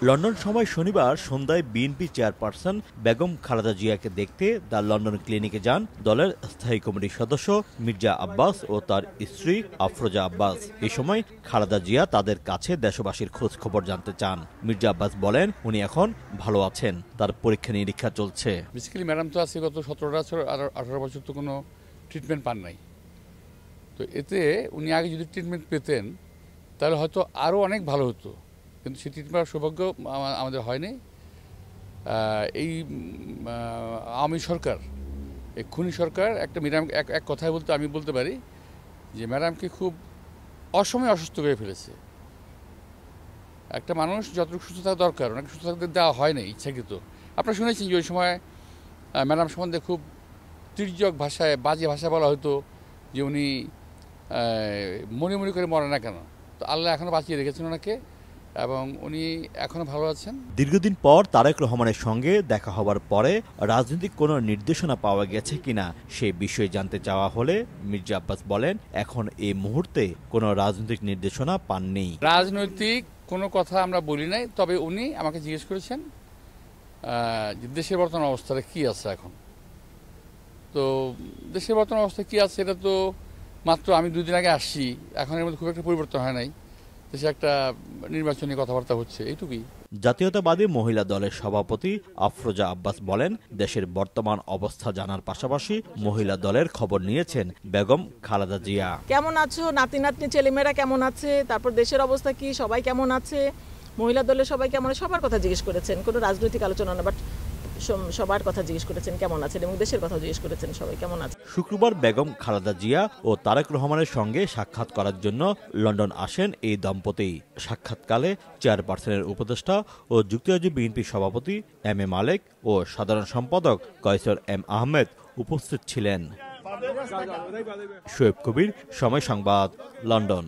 London সময় শনিবার সন্ধ্যায় বিএনপি চেয়ারপারসন বেগম খালেদা জিয়াকে দেখতে দ্য লন্ডন ক্লিনিকে যান দলের স্থায়ী কমিটির সদস্য মির্জা আব্বাস ও তার স্ত্রী আফরোজা আব্বাস। এ সময় খালেদা জিয়া তাদের কাছে দেশবাসীর খোঁজ খবর জানতে চান। মির্জা আব্বাস বলেন উনি এখন ভালো আছেন, তার পরীক্ষা নিরীক্ষা চলছে। বেসিক্যালি ম্যাডাম তো আছে গত 17 বছর আর 18 বছর তো কোনো ট্রিটমেন্ট পান নাই। তো এতে উনি আগে যদি ট্রিটমেন্ট পেতেন তাহলে হয়তো আরও অনেক ভালো হতো, কিন্তু সেই ট্রিটমেন্ট সৌভাগ্য আমাদের হয়নি। এই আওয়ামী সরকার, এই খুনি সরকার একটা ম্যাডাম এক কথায় বলতে আমি বলতে পারি যে ম্যাডামকে খুব অসময়ে অসুস্থ করে ফেলেছে। একটা মানুষ যতটুকু সুস্থ থাকা দরকার ওনাকে সুস্থ থাকতে দেওয়া হয় না ইচ্ছাকৃত। আপনারা শুনেছেন যে ওই সময় ম্যাডাম সম্বন্ধে খুব তির্যক ভাষায় বাজে ভাষা বলা হতো যে উনি মনে মনে করে মরে না কেন। তো আল্লাহ এখনও বাঁচিয়ে রেখেছেন ওনাকে এবং উনি এখনও ভালো আছেন। দীর্ঘদিন পর তারেক রহমানের সঙ্গে দেখা হবার পরে রাজনৈতিক কোনো নির্দেশনা পাওয়া গেছে কিনা সেই বিষয়ে জানতে চাওয়া হলে মির্জা আব্বাস বলেন এখন এই মুহূর্তে কোনো রাজনৈতিক নির্দেশনা পাননি। রাজনৈতিক কোনো কথা আমরা বলি নাই, তবে উনি আমাকে জিজ্ঞেস করেছেন যে দেশের বর্তমান অবস্থাটা কী আছে এখন। তো দেশের বর্তমান অবস্থা কী আছে এটা তো মাত্র আমি 2 দিন আগে আসছি, এখন এর মধ্যে খুব একটা পরিবর্তন হয় নাই। দেশে একটা নির্বাচনী কথাবার্তা হচ্ছে, এইটুকুই। জাতীয়তাবাদী মহিলা দলের সভাপতি আফরোজা আব্বাস বলেন দেশের বর্তমান অবস্থা জানার পাশাপাশি মহিলা দলের খবর নিয়েছেন বেগম খালেদা জিয়া। কেমন আছো, নাতি নাতনি ছেলেমেয়েরা কেমন আছে, তারপর দেশের অবস্থা কি, সবাই কেমন আছে, মহিলা দলের সবাই কেমন আছে, সবার কথা জিজ্ঞেস করেছেন। কোনো রাজনৈতিক আলোচনা না, বাট সবার কথা জিজ্ঞেস করেছেন কেমন আছেন এবং দেশের কথা জিজ্ঞেস করেছেন সবাই কেমন আছে। শুক্রবার বেগম খালেদা জিয়া ও তারেক রহমানের সঙ্গে সাক্ষাৎ করার জন্য লন্ডন আসেন এই দম্পতি। সাক্ষাৎকালে চেয়ারপারসনের উপদেষ্টা ও যুক্তরাজ্য বিএনপি সভাপতি এম এ মালেক ও সাধারণ সম্পাদক কয়সর এম আহমেদ উপস্থিত ছিলেন। শোয়েব কবির, সময় সংবাদ, লন্ডন।